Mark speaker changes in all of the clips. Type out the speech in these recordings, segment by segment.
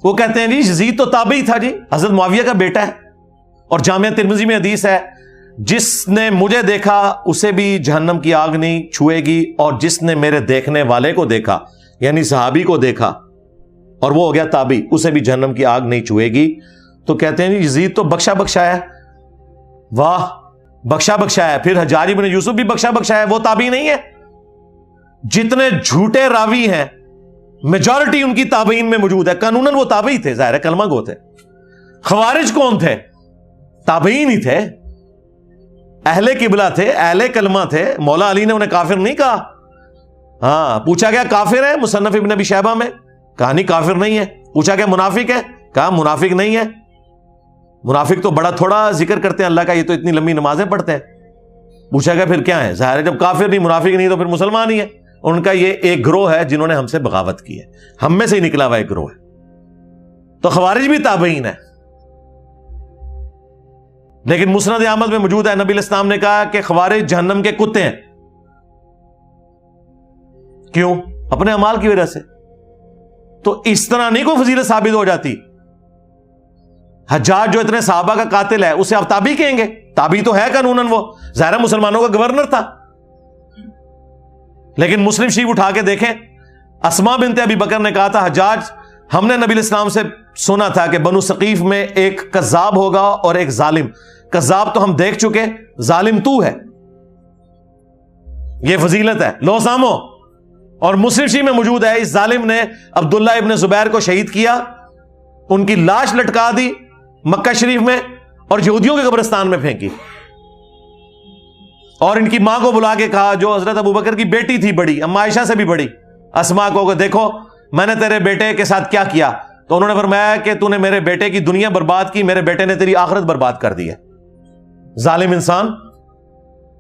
Speaker 1: وہ کہتے ہیں جی یزید تو تابعی تھا جی، حضرت معاویہ کا بیٹا ہے، اور جامعہ ترمذی میں حدیث ہے جس نے مجھے دیکھا اسے بھی جہنم کی آگ نہیں چھوئے گی، اور جس نے میرے دیکھنے والے کو دیکھا یعنی صحابی کو دیکھا اور وہ ہو گیا تابعی، اسے بھی جہنم کی آگ نہیں چھوئے گی۔ تو کہتے ہیں جی یزید تو بخشا بخشا ہے۔ واہ، بخشا بخشا ہے، پھر حجاج بن یوسف بھی بخشا بخشا ہے، وہ تابعی نہیں ہے؟ جتنے جھوٹے راوی ہیں میجورٹی ان کی تابعین میں موجود ہے، قانوناً وہ تابعی تھے، ظاہر ہے کلمہ گو تھے۔ خوارج کون تھے؟ تابعین ہی تھے، اہل قبلہ تھے، اہل کلمہ تھے۔ مولا علی نے انہیں کافر نہیں کہا۔ ہاں، پوچھا گیا کافر ہے مصنف ابن ابی شیبہ میں، کہا نہیں کافر نہیں ہے۔ پوچھا گیا منافق ہے، کہا منافق نہیں ہے۔ منافق تو بڑا تھوڑا ذکر کرتے ہیں اللہ کا، یہ تو اتنی لمبی نمازیں پڑھتے ہیں۔ پوچھا گیا پھر کیا ہے؟ ظاہر ہے جب کافر نہیں منافق نہیں تو پھر مسلمان ہی ہے۔ ان کا یہ ایک گروہ ہے جنہوں نے ہم سے بغاوت کی ہے، ہم میں سے ہی نکلا ہوا ایک گروہ ہے۔ تو خوارج بھی تابعین ہے، لیکن مسند احمد میں موجود ہے نبی علیہ السلام نے کہا کہ خوارج جہنم کے کتے ہیں۔ کیوں؟ اپنے اعمال کی وجہ سے۔ تو اس طرح نہیں کوئی فضیلت ثابت ہو جاتی۔ حجاج جو اتنے صحابہ کا قاتل ہے اسے آپ تابعی کہیں گے؟ تابعی تو ہے قانوناً، وہ ظاہر مسلمانوں کا گورنر تھا۔ لیکن مسلم شریف اٹھا کے دیکھیں، اسماء بنت ابی بکر نے کہا تھا حجاج ہم نے نبی علیہ السلام سے سنا تھا کہ بنو ثقیف میں ایک کذاب ہوگا اور ایک ظالم۔ کذاب تو ہم دیکھ چکے، ظالم تو ہے، یہ فضیلت ہے، لو سامو۔ اور مسلم شریف میں موجود ہے اس ظالم نے عبداللہ ابن زبیر کو شہید کیا، ان کی لاش لٹکا دی مکہ شریف میں اور یہودیوں کے قبرستان میں پھینکی، اور ان کی ماں کو بلا کے کہا جو حضرت ابو بکر کی بیٹی تھی بڑی، اما عائشہ سے بھی بڑی، اسماء کو، کہ دیکھو میں نے تیرے بیٹے کے ساتھ کیا کیا۔ تو انہوں نے فرمایا کہ تو نے میرے بیٹے کی دنیا برباد کی، میرے بیٹے نے تیری آخرت برباد کر دی ہے۔ ظالم انسان۔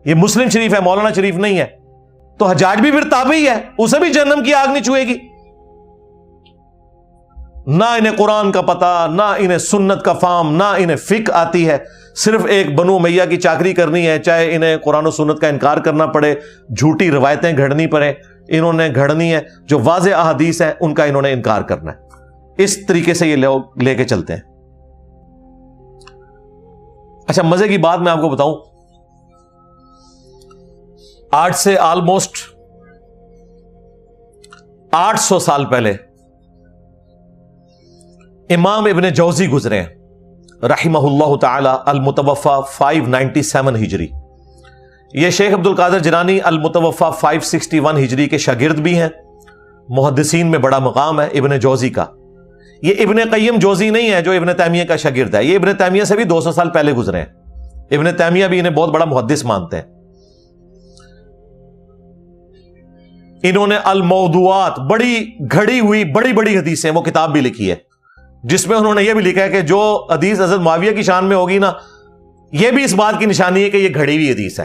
Speaker 1: یہ مسلم شریف ہے، مولانا شریف نہیں ہے۔ تو حجاج بھی پھر تابعی ہے، اسے بھی جہنم کی آگ نہیں چھوئے گی۔ نہ انہیں قرآن کا پتہ، نہ انہیں سنت کا فہم، نہ انہیں فقہ آتی ہے، صرف ایک بنو امیہ کی چاکری کرنی ہے، چاہے انہیں قرآن و سنت کا انکار کرنا پڑے، جھوٹی روایتیں گھڑنی پڑے، انہوں نے گھڑنی ہے، جو واضح احادیث ہیں ان کا انہوں نے انکار کرنا ہے۔ اس طریقے سے یہ لوگ لے کے چلتے ہیں۔ اچھا، مزے کی بات میں آپ کو بتاؤں، آج سے آلموسٹ 800 سال پہلے امام ابن جوزی گزرے ہیں رحمہ اللہ تعالی، المتوفى 597 ہجری۔ یہ شیخ عبد القادر جیلانی المتوفى 561 ہجری کے شاگرد بھی ہیں، محدثین میں بڑا مقام ہے ابن جوزی کا۔ یہ ابن قیم جوزی نہیں ہے جو ابن تیمیہ کا شاگرد ہے، یہ ابن تیمیہ سے بھی 200 سال پہلے گزرے ہیں۔ ابن تیمیہ بھی انہیں بہت بڑا محدث مانتے ہیں۔ انہوں نے الموضوعات، بڑی گھڑی ہوئی بڑی بڑی حدیثیں، وہ کتاب بھی لکھی ہے جس میں انہوں نے یہ بھی لکھا ہے کہ جو حدیث حضرت معاویہ کی شان میں ہوگی نا، یہ بھی اس بات کی نشانی ہے کہ یہ گھڑی ہوئی حدیث ہے۔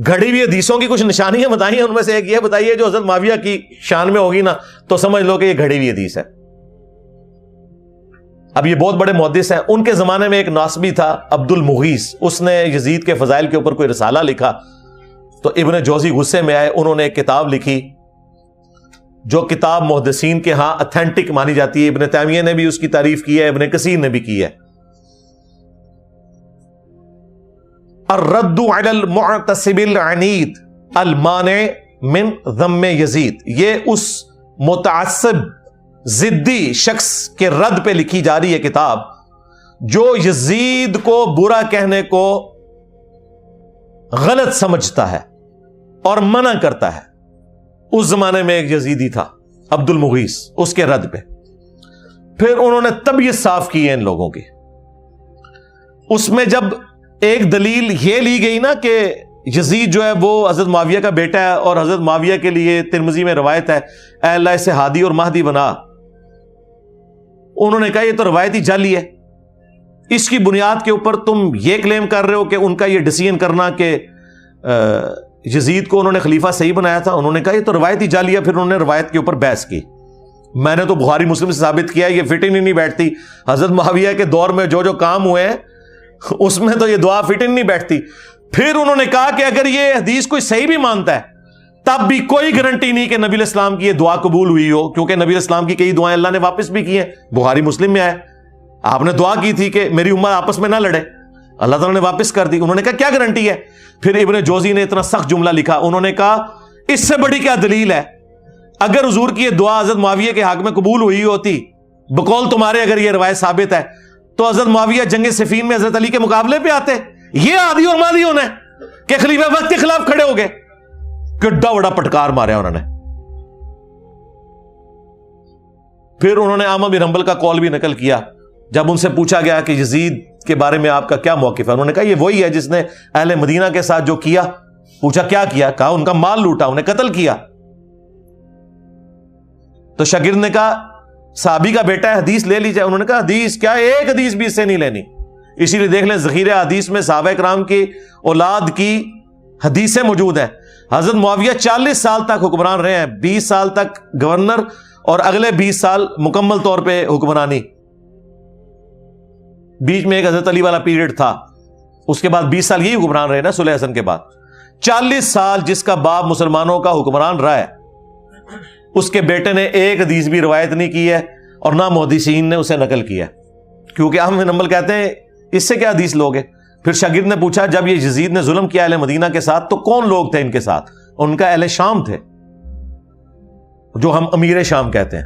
Speaker 1: گھڑی ہوئی حدیثوں کی کچھ نشانیاں بتائی ہیں، ان میں سے ایک یہ بتائیے جو حضرت معاویہ کی شان میں ہوگی نا تو سمجھ لو کہ یہ گھڑی ہوئی حدیث ہے۔ اب یہ بہت بڑے محدث ہیں۔ ان کے زمانے میں ایک ناصبی تھا عبد المغیث، اس نے یزید کے فضائل کے اوپر کوئی رسالہ لکھا، تو ابن جوزی غصے میں آئے، انہوں نے ایک کتاب لکھی جو کتاب محدثین کے ہاں اتھینٹک مانی جاتی ہے۔ ابن تیمیہ نے بھی اس کی تعریف کی ہے، ابن کثیر نے بھی کی ہے۔ الرد علی المعتصب العنید المانع من ذم یزید، یہ اس متعصب ضدی شخص کے رد پہ لکھی جا رہی ہے کتاب جو یزید کو برا کہنے کو غلط سمجھتا ہے اور منع کرتا ہے۔ اس زمانے میں ایک یزیدی تھا عبد المغیث، اس کے رد پہ پھر انہوں نے طبیعت صاف کی ہے ان لوگوں کی۔ اس میں جب ایک دلیل یہ لی گئی نا کہ یزید جو ہے وہ حضرت معاویہ کا بیٹا ہے اور حضرت معاویہ کے لیے ترمذی میں روایت ہے اے اللہ اسے ہادی اور مہدی بنا، انہوں نے کہا یہ تو روایتی جعلی ہے، اس کی بنیاد کے اوپر تم یہ کلیم کر رہے ہو کہ ان کا یہ ڈیسیژن کرنا کہ یزید کو انہوں نے خلیفہ صحیح بنایا تھا، انہوں نے کہا یہ تو روایتی جعلی ہے۔ پھر انہوں نے روایت کے اوپر بحث کی۔ میں نے تو بخاری مسلم سے ثابت کیا یہ فٹ نہیں بیٹھتی، حضرت معاویہ کے دور میں جو جو کام ہوئے ہیں اس میں تو یہ دعا فٹ نہیں بیٹھتی۔ پھر انہوں نے کہا کہ اگر یہ حدیث کوئی صحیح بھی مانتا ہے تب بھی کوئی گارنٹی نہیں کہ نبی علیہ السلام کی یہ دعا قبول ہوئی ہو، کیونکہ نبی علیہ السلام کی کئی دعائیں اللہ نے واپس بھی کی ہیں، بخاری مسلم میں آئے، آپ نے دعا کی تھی کہ میری امت آپس میں نہ لڑے، اللہ تعالیٰ نے واپس کر دی۔ انہوں نے کہا کیا گارنٹی ہے؟ پھر ابن جوزی نے اتنا سخت جملہ لکھا، انہوں نے کہا اس سے بڑی کیا دلیل ہے، اگر حضور کی یہ دعا حضرت معاویہ کے حق میں قبول ہوئی ہوتی، بقول تمہارے اگر یہ روایت ثابت ہے، تو حضرت معاویہ جنگ صفین میں حضرت علی کے مقابلے پہ آتے۔ یہ آدھی اور مادی ہونا ہے کہ خلیفہ وقت کے خلاف کھڑے ہو گئے، کڈا بڑا پٹکار مارا انہوں نے۔ پھر انہوں نے احمد بن حنبل کا قول بھی نقل کیا، جب ان سے پوچھا گیا کہ یزید کے بارے میں آپ کا کیا موقف ہے، انہوں نے کہا یہ وہی ہے جس نے اہل مدینہ کے ساتھ جو کیا۔ پوچھا کیا کیا؟ کہا ان کا مال لوٹا، انہیں قتل کیا۔ تو شاگرد نے کہا صحابی کا بیٹا ہے، حدیث لے لیجیے۔ انہوں نے کہا حدیث کیا، ایک حدیث بھی اس سے نہیں لینی۔ اسی لیے دیکھ لیں ذخیرہ حدیث میں صحابہ کرام کی اولاد کی حدیثیں موجود ہیں۔ حضرت معاویہ 40 سال تک حکمران رہے ہیں، 20 سال تک گورنر اور اگلے 20 سال مکمل طور پہ حکمرانی، بیچ میں ایک حضرت علی والا پیریڈ تھا، اس کے بعد 20 سال یہی حکمران رہے نا صلح حسن کے بعد۔ 40 سال جس کا باپ مسلمانوں کا حکمران رہا ہے، اس کے بیٹے نے ایک حدیث بھی روایت نہیں کی ہے، اور نہ محدثین نے اسے نقل کیا، کیونکہ احمد بن حنبل کہتے ہیں اس سے کیا حدیث لوگے۔ پھر شاگرد نے پوچھا جب یہ یزید نے ظلم کیا اہل مدینہ کے ساتھ تو کون لوگ تھے ان کے ساتھ؟ ان کا اہل شام تھے، جو ہم امیر شام کہتے ہیں،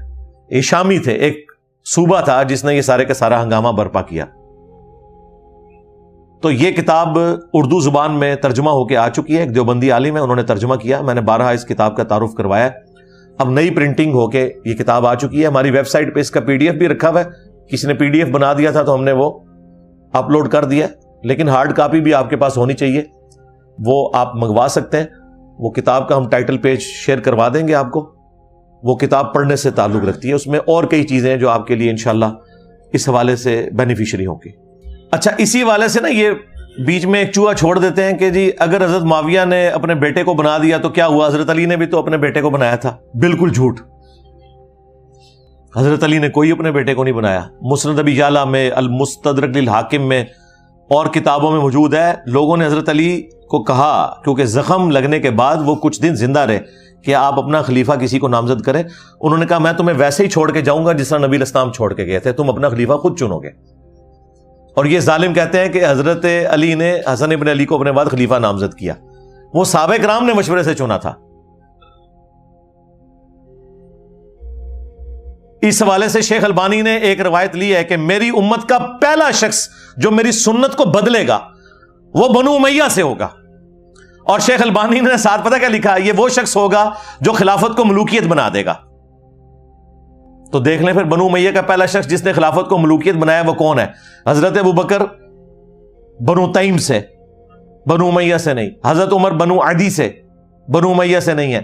Speaker 1: یہ شامی تھے، ایک صوبہ تھا جس نے یہ سارے کا سارا ہنگامہ برپا کیا۔ تو یہ کتاب اردو زبان میں ترجمہ ہو کے آ چکی ہے، ایک دیوبندی عالم ہے، انہوں نے ترجمہ کیا، میں نے بارہا اس کتاب کا تعارف کروایا۔ اب نئی پرنٹنگ ہو کے یہ کتاب آ چکی ہے، ہماری ویب سائٹ پہ اس کا PDF بھی رکھا ہوا ہے، کسی نے PDF بنا دیا تھا تو ہم نے وہ اپلوڈ کر دیا، لیکن ہارڈ کاپی بھی آپ کے پاس ہونی چاہیے، وہ آپ منگوا سکتے ہیں۔ وہ کتاب کا ہم ٹائٹل پیج شیئر کروا دیں گے آپ کو، وہ کتاب پڑھنے سے تعلق رکھتی ہے، اس میں اور کئی چیزیں ہیں جو آپ کے لیے انشاءاللہ اس حوالے سے بینیفیشری ہوں گی۔ اچھا، اسی حوالے سے نا یہ بیچ میں ایک چوہا چھوڑ دیتے ہیں کہ جی اگر حضرت معاویہ نے اپنے بیٹے کو بنا دیا تو کیا ہوا، حضرت علی نے بھی تو اپنے بیٹے کو بنایا تھا۔ بالکل جھوٹ، حضرت علی نے کوئی اپنے بیٹے کو نہیں بنایا۔ مسند ابی یعلا میں، المستدرک للحاکم میں اور کتابوں میں موجود ہے، لوگوں نے حضرت علی کو کہا کیونکہ زخم لگنے کے بعد وہ کچھ دن زندہ رہے کہ آپ اپنا خلیفہ کسی کو نامزد کریں، انہوں نے کہا میں تمہیں ویسے ہی چھوڑ کے جاؤں گا جس طرح نبی علیہ السلام چھوڑ کے گئے تھے، تم اپنا خلیفہ خود چنو گے۔ اور یہ ظالم کہتے ہیں کہ حضرت علی نے حسن ابن علی کو اپنے بعد خلیفہ نامزد کیا، وہ صحابہ کرام نے مشورے سے چنا تھا۔ اس حوالے سے شیخ البانی نے ایک روایت لی ہے کہ میری امت کا پہلا شخص جو میری سنت کو بدلے گا وہ بنو امیہ سے ہوگا، اور شیخ البانی نے ساتھ پتہ کیا لکھا، یہ وہ شخص ہوگا جو خلافت کو ملوکیت بنا دے گا۔ تو دیکھ لیں پھر بنو امیہ کا پہلا شخص جس نے خلافت کو ملوکیت بنایا وہ کون ہے؟ حضرت ابوبکر بنو تیم سے، بنو امیہ سے نہیں۔ حضرت عمر بنو عدی سے، بنو امیہ سے نہیں ہے۔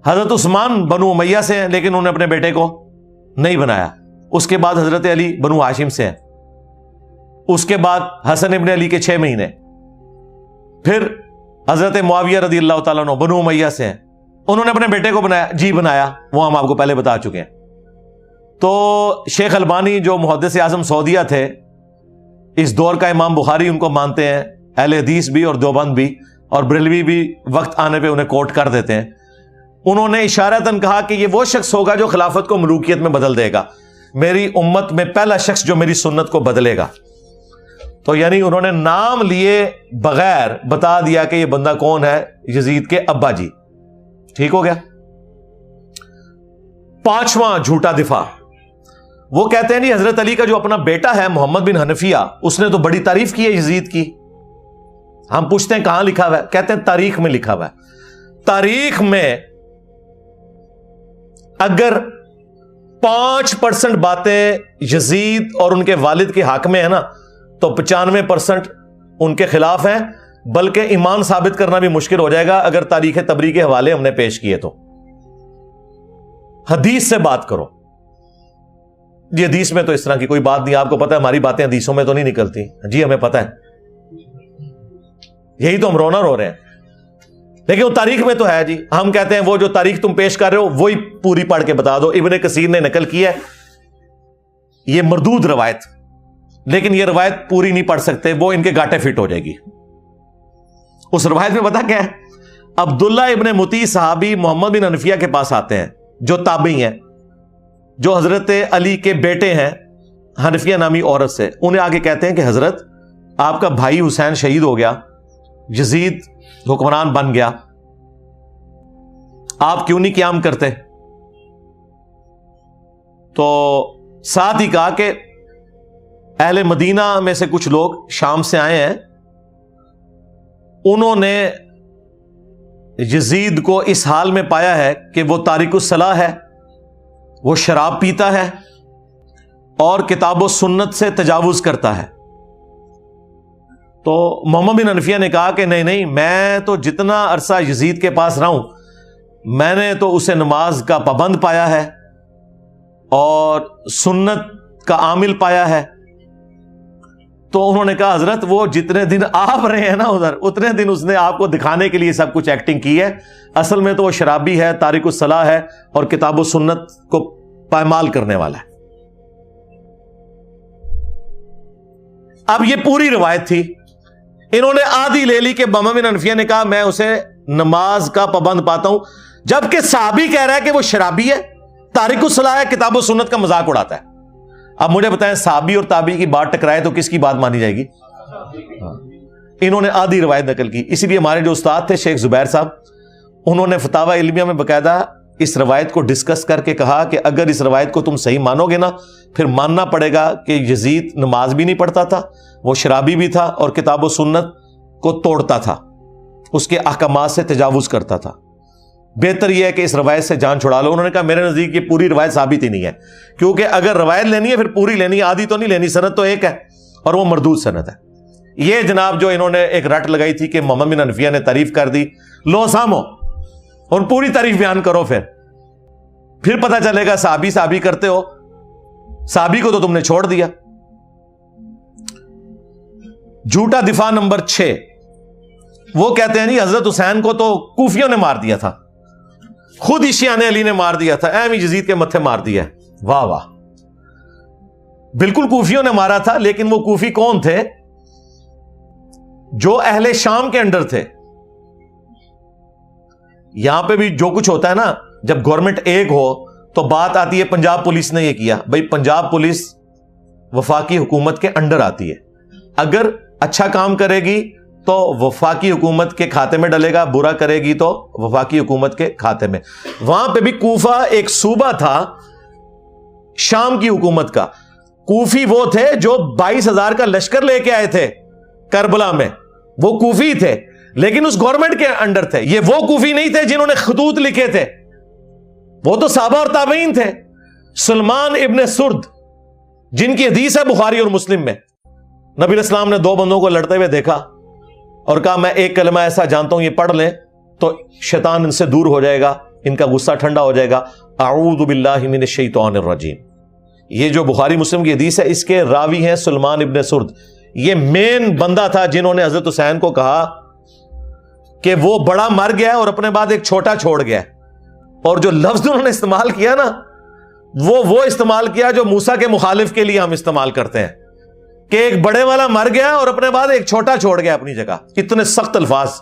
Speaker 1: حضرت عثمان بنو امیہ سے ہیں لیکن انہوں نے اپنے بیٹے کو نہیں بنایا۔ اس کے بعد حضرت علی بنو ہاشم سے ہیں، اس کے بعد حسن ابن علی کے 6 مہینے، پھر حضرت معاویہ رضی اللہ تعالیٰ عنہ بنو امیہ سے ہیں، انہوں نے اپنے بیٹے کو بنایا، جی بنایا، وہ ہم آپ کو پہلے بتا چکے ہیں۔ تو شیخ البانی جو محدث اعظم سعودیہ تھے، اس دور کا امام بخاری ان کو مانتے ہیں، اہل حدیث بھی اور دیوبند بھی اور بریلوی بھی وقت آنے پہ انہیں کوٹ کر دیتے ہیں۔ انہوں نے اشارتاً کہا کہ یہ وہ شخص ہوگا جو خلافت کو ملوکیت میں بدل دے گا، میری امت میں پہلا شخص جو میری سنت کو بدلے گا۔ تو یعنی انہوں نے نام لیے بغیر بتا دیا کہ یہ بندہ کون ہے، یزید کے ابا جی۔ ٹھیک ہو گیا۔ 5واں جھوٹا دفاع، وہ کہتے ہیں نہیں حضرت علی کا جو اپنا بیٹا ہے محمد بن حنفیہ، اس نے تو بڑی تعریف کی ہے یزید کی۔ ہم پوچھتے ہیں کہاں لکھا ہوا ہے؟ کہتے ہیں تاریخ میں لکھا ہوا ہے۔ تاریخ میں اگر 5% باتیں یزید اور ان کے والد کے حق میں ہے نا تو 95% ان کے خلاف ہیں، بلکہ ایمان ثابت کرنا بھی مشکل ہو جائے گا اگر تاریخ تبری کے حوالے ہم نے پیش کیے تو۔ حدیث سے بات کرو، جی حدیث میں تو اس طرح کی کوئی بات نہیں، آپ کو پتہ ہے ہماری باتیں حدیثوں میں تو نہیں نکلتی، جی ہمیں پتہ ہے، یہی تو ہم رونا رو رہے ہیں، لیکن وہ تاریخ میں تو ہے جی۔ ہم کہتے ہیں وہ جو تاریخ تم پیش کر رہے ہو وہی پوری پڑھ کے بتا دو، ابن کثیر نے نقل کی ہے، یہ مردود روایت، لیکن یہ روایت پوری نہیں پڑھ سکتے، وہ ان کے گاٹے فٹ ہو جائے گی۔ اس روایت میں پتہ کیا ہے؟ عبداللہ ابن متی صحابی محمد بن حنفیہ کے پاس آتے ہیں جو تابعی ہیں, جو حضرت علی کے بیٹے ہیں حنفیہ نامی عورت سے. انہیں آگے کہتے ہیں کہ حضرت آپ کا بھائی حسین شہید ہو گیا, یزید حکمران بن گیا, آپ کیوں نہیں قیام کرتے؟ تو ساتھ ہی کہا کہ اہل مدینہ میں سے کچھ لوگ شام سے آئے ہیں, انہوں نے یزید کو اس حال میں پایا ہے کہ وہ تارک الصلاح ہے, وہ شراب پیتا ہے اور کتاب و سنت سے تجاوز کرتا ہے. تو محمد بن حنفیہ نے کہا کہ نہیں, میں تو جتنا عرصہ یزید کے پاس رہا ہوں میں نے تو اسے نماز کا پابند پایا ہے اور سنت کا عامل پایا ہے. تو انہوں نے کہا حضرت وہ جتنے دن آپ رہے ہیں نا ادھر, اتنے دن اس نے آپ کو دکھانے کے لیے سب کچھ ایکٹنگ کی ہے, اصل میں تو وہ شرابی ہے, تارک الصلاح ہے اور کتاب و سنت کو پائمال کرنے والا ہے. اب یہ پوری روایت تھی, انہوں نے آدھی لے لی کہ محمد بن حنفیہ نے کہا میں اسے نماز کا پابند پاتا ہوں, جبکہ صحابی کہہ رہا ہے کہ وہ شرابی ہے, تارک الصلاح ہے, کتاب و سنت کا مذاق اڑاتا ہے. اب مجھے بتائیں صحابی اور تابعی کی بات ٹکرائے تو کس کی بات مانی جائے گی؟ انہوں نے آدھی روایت نقل کی. اسی لیے ہمارے جو استاد تھے شیخ زبیر صاحب, انہوں نے فتاوی علمیہ میں باقاعدہ اس روایت کو ڈسکس کر کے کہا کہ اگر اس روایت کو تم صحیح مانو گے نا, پھر ماننا پڑے گا کہ یزید نماز بھی نہیں پڑھتا تھا, وہ شرابی بھی تھا اور کتاب و سنت کو توڑتا تھا, اس کے احکامات سے تجاوز کرتا تھا. بہتر یہ ہے کہ اس روایت سے جان چھڑا لو. انہوں نے کہا میرے نزدیک یہ پوری روایت ثابت ہی نہیں ہے, کیونکہ اگر روایت لینی ہے پھر پوری لینی ہے, آدھی تو نہیں لینی. سند تو ایک ہے اور وہ مردود سند ہے. یہ جناب جو انہوں نے ایک رٹ لگائی تھی کہ محمد بن حنفیہ نے تعریف کر دی, لو سامو اور پوری تعریف بیان کرو, پھر پتہ چلے گا صحابی کرتے ہو, صحابی کو تو تم نے چھوڑ دیا. جھوٹا دفاع نمبر 6, وہ کہتے ہیں جی حضرت حسین کو تو کوفیوں نے مار دیا تھا, خود ہی شیعہ علی نے مار دیا تھا, ایم یزید کے متھے مار دیا. واہ واہ, بالکل کوفیوں نے مارا تھا, لیکن وہ کوفی کون تھے؟ جو اہل شام کے انڈر تھے. یہاں پہ بھی جو کچھ ہوتا ہے نا, جب گورنمنٹ ایک ہو تو بات آتی ہے پنجاب پولیس نے یہ کیا. بھائی پنجاب پولیس وفاقی حکومت کے انڈر آتی ہے, اگر اچھا کام کرے گی تو وفاقی حکومت کے کھاتے میں ڈلے گا, برا کرے گی تو وفاقی حکومت کے کھاتے میں. وہاں پہ بھی کوفہ ایک صوبہ تھا شام کی حکومت کا. کوفی وہ تھے جو 22,000 کا لشکر لے کے آئے تھے کربلا میں, وہ کوفی تھے, لیکن اس گورنمنٹ کے انڈر تھے. یہ وہ کوفی نہیں تھے جنہوں نے خطوط لکھے تھے, وہ تو صحابہ اور تابعین تھے. سلمان ابن سرد جن کی حدیث ہے بخاری اور مسلم میں, نبی علیہ السلام نے 2 بندوں کو لڑتے ہوئے دیکھا اور کہا میں ایک کلمہ ایسا جانتا ہوں یہ پڑھ لیں تو شیطان ان سے دور ہو جائے گا, ان کا غصہ ٹھنڈا ہو جائے گا, اعوذ باللہ من الشیطان الرجیم. یہ جو بخاری مسلم کی حدیث ہے اس کے راوی ہیں سلمان ابن سرد. یہ مین بندہ تھا جنہوں نے حضرت حسین کو کہا کہ وہ بڑا مر گیا اور اپنے بعد ایک چھوٹا چھوڑ گیا, اور جو لفظ انہوں نے استعمال کیا نا وہ استعمال کیا جو موسیٰ کے مخالف کے لیے ہم استعمال کرتے ہیں کہ ایک بڑے والا مر گیا اور اپنے بعد ایک چھوٹا چھوڑ گیا اپنی جگہ. اتنے سخت الفاظ.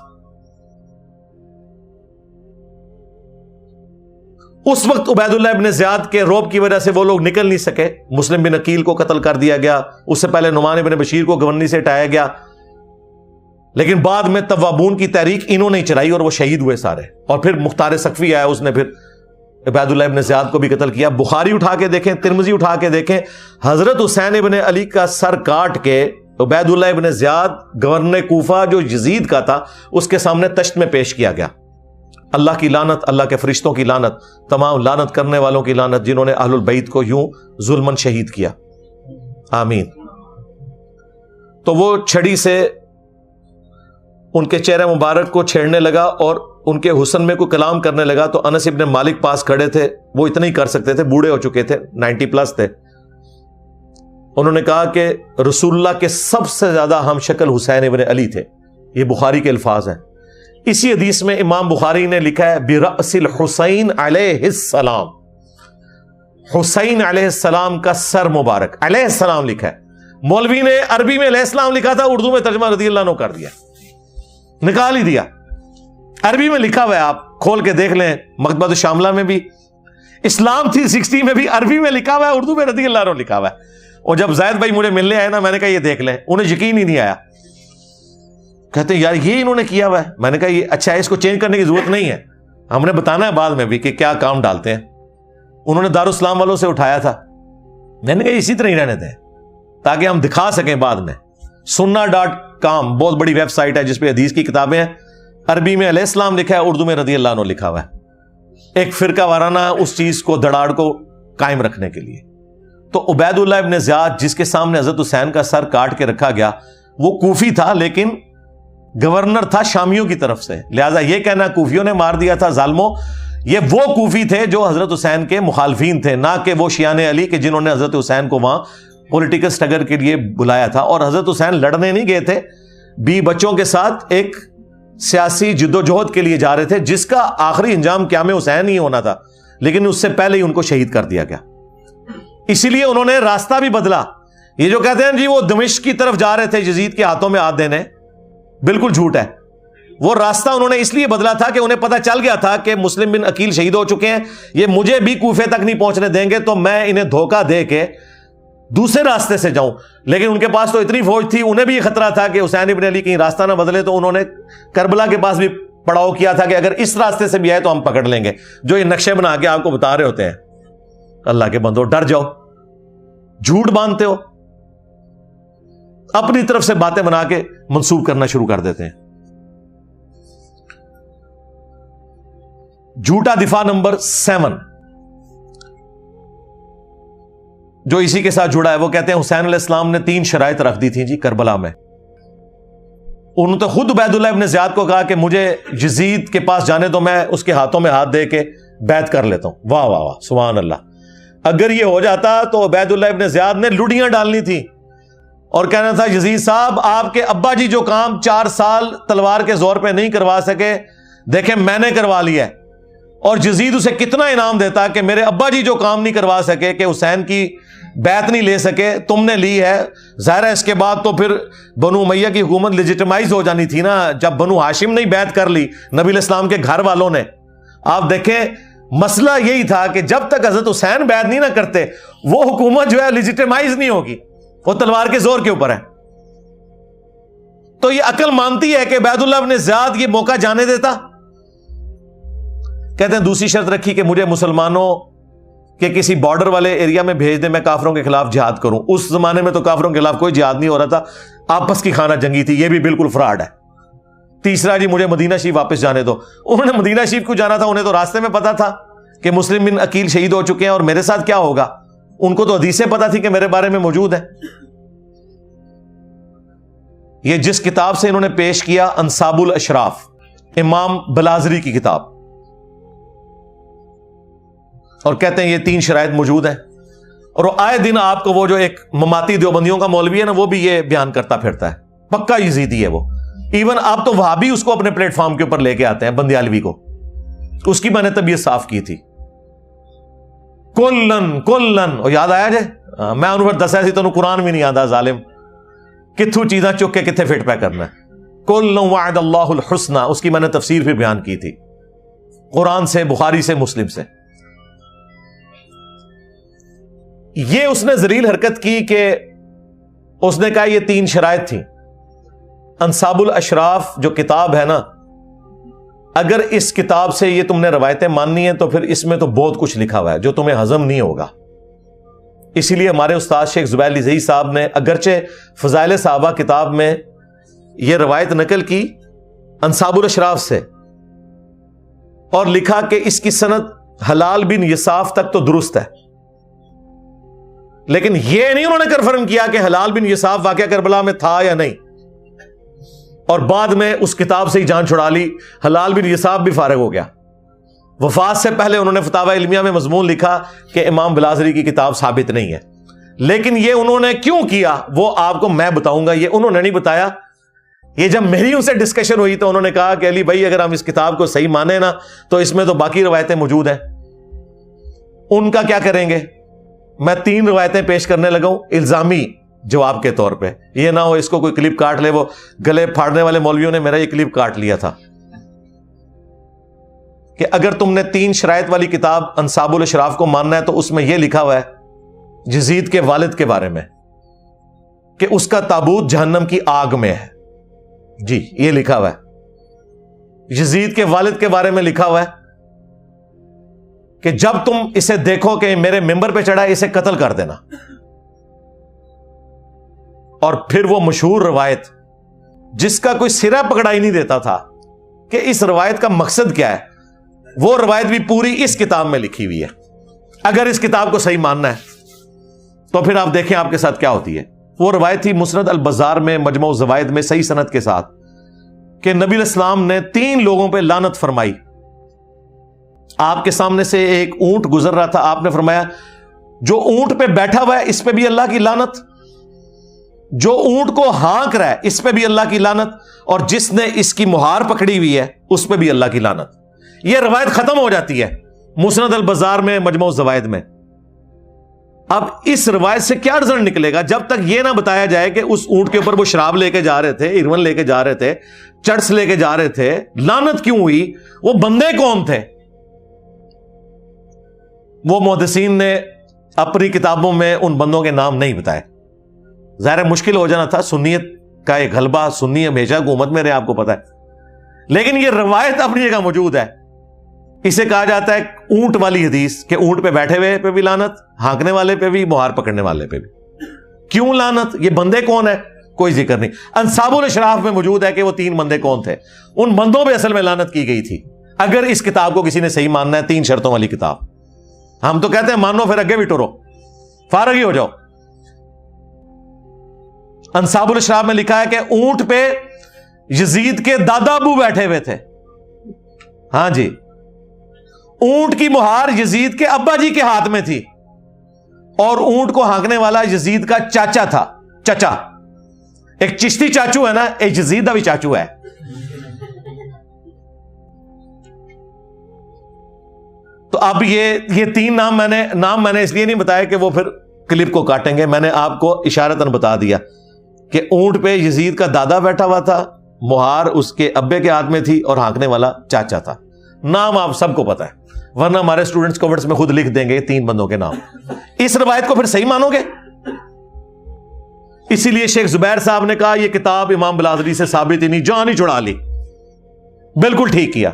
Speaker 1: اس وقت عبید اللہ ابن زیاد کے روب کی وجہ سے وہ لوگ نکل نہیں سکے. مسلم بن عقیل کو قتل کر دیا گیا, اس سے پہلے نعمان بن بشیر کو گورنی سے ہٹایا گیا, لیکن بعد میں توابون کی تحریک انہوں نے چلائی اور وہ شہید ہوئے سارے. اور پھر مختار سقفی آیا, اس نے پھر عبید اللہ ابن زیاد کو بھی قتل کیا. بخاری اٹھا کے دیکھیں, ترمذی اٹھا کے دیکھیں, حضرت حسین ابن علی کا سر کاٹ کے عبید اللہ ابن زیاد گورنر کوفہ جو یزید کا تھا اس کے سامنے تشت میں پیش کیا گیا. اللہ کی لعنت, اللہ کے فرشتوں کی لعنت, تمام لعنت کرنے والوں کی لعنت جنہوں نے اہل البیت کو یوں ظلمن شہید کیا, آمین. تو وہ چھڑی سے ان کے چہرے مبارک کو چھیڑنے لگا اور ان کے حسن میں کوئی کلام کرنے لگا. تو انس ابن مالک پاس کھڑے تھے, وہ اتنا ہی کر سکتے تھے, بوڑھے ہو چکے تھے, 90+ تھے. انہوں نے کہا کہ رسول اللہ کے سب سے زیادہ ہم شکل حسین ابن علی تھے. یہ بخاری کے الفاظ ہیں. اسی حدیث میں امام بخاری نے لکھا ہے برأس الحسین علیہ السلام, حسین علیہ السلام کا سر مبارک, علیہ السلام لکھا ہے. مولوی نے عربی میں علیہ السلام لکھا تھا, اردو میں ترجمہ رضی اللہ عنہ کر دیا, نکال ہی دیا. عربی میں لکھا ہوا ہے, آپ کھول کے دیکھ لیں, مکتبۃ الشاملہ میں بھی, اسلام 360 میں بھی عربی میں لکھا ہوا ہے, اردو میں رضی اللہ عنہ لکھا ہوا ہے. اور جب زید بھائی مجھے ملنے آئے نا, میں نے کہا یہ دیکھ لیں, انہیں یقین ہی نہیں آیا, کہتے ہیں یار یہ انہوں نے کیا ہوا ہے. میں نے کہا یہ اچھا ہے, اس کو چینج کرنے کی ضرورت نہیں ہے, ہم نے بتانا ہے بعد میں بھی کہ کیا کام ڈالتے ہیں. انہوں نے دارالاسلام والوں سے اٹھایا تھا, میں نے کہا اسی طرح ہی رہنے دیں تاکہ ہم دکھا سکیں بعد میں. sunna.com بہت بڑی ویب سائٹ ہے جس پہ حدیث کی کتابیں ہیں, عربی میں علیہ السلام لکھا ہے, اردو میں رضی اللہ عنہ لکھا ہوا ہے, ایک فرقہ وارانہ اس چیز کو دھڑاڑ کو قائم رکھنے کے لیے. تو عبید اللہ ابن زیاد جس کے سامنے حضرت حسین کا سر کاٹ کے رکھا گیا, وہ کوفی تھا لیکن گورنر تھا شامیوں کی طرف سے, لہذا یہ کہنا کوفیوں نے مار دیا تھا ظالموں, یہ وہ کوفی تھے جو حضرت حسین کے مخالفین تھے, نہ کہ وہ شیعان علی کے جنہوں نے حضرت حسین کو وہاں پولیٹیکل سٹرگل کے لیے بلایا تھا. اور حضرت حسین لڑنے نہیں گئے تھے, بچوں کے ساتھ ایک سیاسی جدوجہد کے لیے جا رہے تھے جس کا آخری انجام قیام حسین ہی ہونا تھا, لیکن اس سے پہلے ہی ان کو شہید کر دیا گیا. اسی لیے انہوں نے راستہ بھی بدلا. یہ جو کہتے ہیں جی وہ دمشق کی طرف جا رہے تھے یزید کے ہاتھوں میں ہاتھ دینے, بالکل جھوٹ ہے. وہ راستہ انہوں نے اس لیے بدلا تھا کہ انہیں پتہ چل گیا تھا کہ مسلم بن عقیل شہید ہو چکے ہیں, یہ مجھے بھی کوفے تک نہیں پہنچنے دیں گے, تو میں انہیں دھوکہ دے کے دوسرے راستے سے جاؤں. لیکن ان کے پاس تو اتنی فوج تھی, انہیں بھی یہ خطرہ تھا کہ حسین ابن علی کہیں راستہ نہ بدلے, تو انہوں نے کربلا کے پاس بھی پڑاؤ کیا تھا کہ اگر اس راستے سے بھی آئے تو ہم پکڑ لیں گے, جو یہ نقشے بنا کے آپ کو بتا رہے ہوتے ہیں. اللہ کے بندو ڈر جاؤ, جھوٹ باندھتے ہو, اپنی طرف سے باتیں بنا کے منسوب کرنا شروع کر دیتے ہیں. جھوٹا دفاع نمبر 7 جو اسی کے ساتھ جڑا ہے, وہ کہتے ہیں حسین علیہ السلام نے 3 شرائط رکھ دی تھیں جی کربلا میں. انہوں نے تو خود عبید اللہ ابن زیاد کو کہا کہ مجھے یزید کے پاس جانے دو, میں اس کے ہاتھوں میں ہاتھ دے کے بیعت کر لیتا ہوں. واہ واہ واہ سبحان اللہ. اگر یہ ہو جاتا تو عبید اللہ ابن زیاد نے لڑیاں ڈالنی تھی اور کہنا تھا یزید صاحب آپ کے ابا جی جو کام 4 سال تلوار کے زور پہ نہیں کروا سکے, دیکھیں میں نے کروا لیا ہے. اور یزید اسے کتنا انعام دیتا کہ میرے ابا جی جو کام نہیں کروا سکے, کہ حسین کی بیعت نہیں لے سکے, تم نے لی ہے. ظاہر ہے اس کے بعد تو پھر بنو امیہ کی حکومت لیجیٹمائز ہو جانی تھی نا, جب بنو ہاشم نے بیعت کر لی نبی علیہ السلام کے گھر والوں نے. آپ دیکھیں مسئلہ یہی تھا کہ جب تک حضرت حسین بیعت نہیں نہ کرتے وہ حکومت جو ہے لیجیٹمائز نہیں ہوگی, وہ تلوار کے زور کے اوپر ہے. تو یہ عقل مانتی ہے کہ عبید اللہ ابن زیاد یہ موقع جانے دیتا. کہتے ہیں دوسری شرط رکھی کہ مجھے مسلمانوں کے کسی بارڈر والے ایریا میں بھیج دیں, میں کافروں کے خلاف جہاد کروں. اس زمانے میں تو کافروں کے خلاف کوئی جہاد نہیں ہو رہا تھا, آپس کی خانہ جنگی تھی, یہ بھی بالکل فراڈ ہے. تیسرا جی مجھے مدینہ شریف واپس جانے دو. انہوں نے مدینہ شریف کو جانا تھا, انہیں تو راستے میں پتا تھا کہ مسلم بن عقیل شہید ہو چکے ہیں اور میرے ساتھ کیا ہوگا. ان کو تو حدیثیں پتا تھی کہ میرے بارے میں موجود ہے. یہ جس کتاب سے انہوں نے پیش کیا انصاب الاشراف, امام بلازری کی کتاب, اور کہتے ہیں یہ 3 شرائط موجود ہیں. اور وہ آئے دن آپ کو وہ جو ایک مماتی دیوبندیوں کا مولوی ہے نا, وہ بھی یہ بیان کرتا پھرتا ہے, پکا یزیدی ہے وہ. ایون آپ تو وہاں بھی اس کو اپنے پلیٹ فارم کے اوپر لے کے آتے ہیں, بندیالوی کو, اس کی میں نے طبیعت صاف کی تھی. کلن اور یاد آیا جائے, میں انہوں پر دسیا سی تو قرآن بھی نہیں آتا ظالم, کتھو چیزاں چک کے کتنے فٹ پہ کرنا ہے. کلن وعد اللہ الحسنہ, اس کی میں نے تفسیر پھر بیان کی تھی قرآن سے, بخاری سے, مسلم سے. یہ اس نے ذلیل حرکت کی کہ اس نے کہا یہ 3 شرائط تھیں. انصاب الاشراف جو کتاب ہے نا, اگر اس کتاب سے یہ تم نے روایتیں ماننی ہیں تو پھر اس میں تو بہت کچھ لکھا ہوا ہے جو تمہیں ہضم نہیں ہوگا. اسی لیے ہمارے استاد شیخ زبیر علی زئی صاحب نے اگرچہ فضائل صحابہ کتاب میں یہ روایت نقل کی انصاب الاشراف سے, اور لکھا کہ اس کی سند حلال بن یساف تک تو درست ہے, لیکن یہ نہیں انہوں نے کنفرم کیا کہ حلال بن یساف واقعہ کربلا میں تھا یا نہیں. اور بعد میں اس کتاب سے ہی جان چھڑا لی, حلال بن یساف بھی فارغ ہو گیا. وفات سے پہلے انہوں نے فتاوی علمیہ میں مضمون لکھا کہ امام بلازری کی کتاب ثابت نہیں ہے. لیکن یہ انہوں نے کیوں کیا وہ آپ کو میں بتاؤں گا, یہ انہوں نے نہیں بتایا. یہ جب میری ان سے ڈسکشن ہوئی تو انہوں نے کہا کہ علی بھائی اگر ہم اس کتاب کو صحیح مانیں نا تو اس میں تو باقی روایتیں موجود ہیں, ان کا کیا کریں گے. میں 3 روایتیں پیش کرنے لگا ہوں الزامی جواب کے طور پہ, یہ نہ ہو اس کو کوئی کلپ کاٹ لے. وہ گلے پھاڑنے والے مولویوں نے میرا یہ کلپ کاٹ لیا تھا. کہ اگر تم نے 3 شرائط والی کتاب انصاب الاشراف کو ماننا ہے تو اس میں یہ لکھا ہوا ہے یزید کے والد کے بارے میں کہ اس کا تابوت جہنم کی آگ میں ہے. جی یہ لکھا ہوا ہے. یزید کے والد کے بارے میں لکھا ہوا ہے کہ جب تم اسے دیکھو کہ میرے ممبر پہ چڑھا ہے اسے قتل کر دینا. اور پھر وہ مشہور روایت جس کا کوئی سرا پکڑا ہی نہیں دیتا تھا کہ اس روایت کا مقصد کیا ہے, وہ روایت بھی پوری اس کتاب میں لکھی ہوئی ہے. اگر اس کتاب کو صحیح ماننا ہے تو پھر آپ دیکھیں آپ کے ساتھ کیا ہوتی ہے. وہ روایت تھی مسند البزار میں مجموع الزوائد میں صحیح سند کے ساتھ کہ نبی علیہ السلام نے 3 لوگوں پہ لعنت فرمائی. آپ کے سامنے سے ایک اونٹ گزر رہا تھا, آپ نے فرمایا جو اونٹ پہ بیٹھا ہوا ہے اس پہ بھی اللہ کی لعنت, جو اونٹ کو ہانک رہا ہے اس پہ بھی اللہ کی لعنت, اور جس نے اس کی مہار پکڑی ہوئی ہے اس پہ بھی اللہ کی لعنت. یہ روایت ختم ہو جاتی ہے مسند البزار میں مجموع الزوائد میں. اب اس روایت سے کیا رزلٹ نکلے گا جب تک یہ نہ بتایا جائے کہ اس اونٹ کے اوپر وہ شراب لے کے جا رہے تھے, ایرون لے کے جا رہے تھے, چرس لے کے جا رہے تھے, لعنت کیوں ہوئی, وہ بندے کون تھے. وہ محدثین نے اپنی کتابوں میں ان بندوں کے نام نہیں بتائے. ظاہر مشکل ہو جانا تھا, سنیت کا ایک غلبہ, سنی ہمیشہ حکومت میں رہے آپ کو پتا ہے, لیکن یہ روایت اپنی جگہ موجود ہے. اسے کہا جاتا ہے اونٹ والی حدیث کہ اونٹ پہ بیٹھے ہوئے پہ بھی لعنت, ہانکنے والے پہ بھی, مہار پکڑنے والے پہ بھی. کیوں لعنت, یہ بندے کون ہے, کوئی ذکر نہیں. انصاب الاشراف میں موجود ہے کہ وہ 3 بندے کون تھے, ان بندوں پہ اصل میں لعنت کی گئی تھی. اگر اس کتاب کو کسی نے صحیح ماننا ہے, 3 شرطوں والی کتاب. ہم تو کہتے ہیں مانو پھر اگے بھی ٹرو, فارغ ہی ہو جاؤ. انصاب الاشراف میں لکھا ہے کہ اونٹ پہ یزید کے دادا ابو بیٹھے ہوئے تھے. ہاں جی, اونٹ کی مہار یزید کے ابا جی کے ہاتھ میں تھی, اور اونٹ کو ہانکنے والا یزید کا چاچا تھا. چچا, ایک چشتی چاچو ہے نا, ایک یزید کا بھی چاچو ہے. تو اب یہ 3 نام میں نے اس لیے نہیں بتایا کہ وہ پھر کلپ کو کاٹیں گے. میں نے آپ کو اشارتاً بتا دیا کہ اونٹ پہ یزید کا دادا بیٹھا ہوا تھا, مہار اس کے ابے کے ہاتھ میں تھی, اور ہانکنے والا چاچا تھا. نام آپ سب کو پتا ہے, ورنہ ہمارے اسٹوڈنٹس کورٹس میں خود لکھ دیں گے 3 بندوں کے نام. اس روایت کو پھر صحیح مانو گے. اسی لیے شیخ زبیر صاحب نے کہا یہ کتاب امام بلازری سے ثابت ہی نہیں, جان ہی چھڑا لی. بالکل ٹھیک کیا.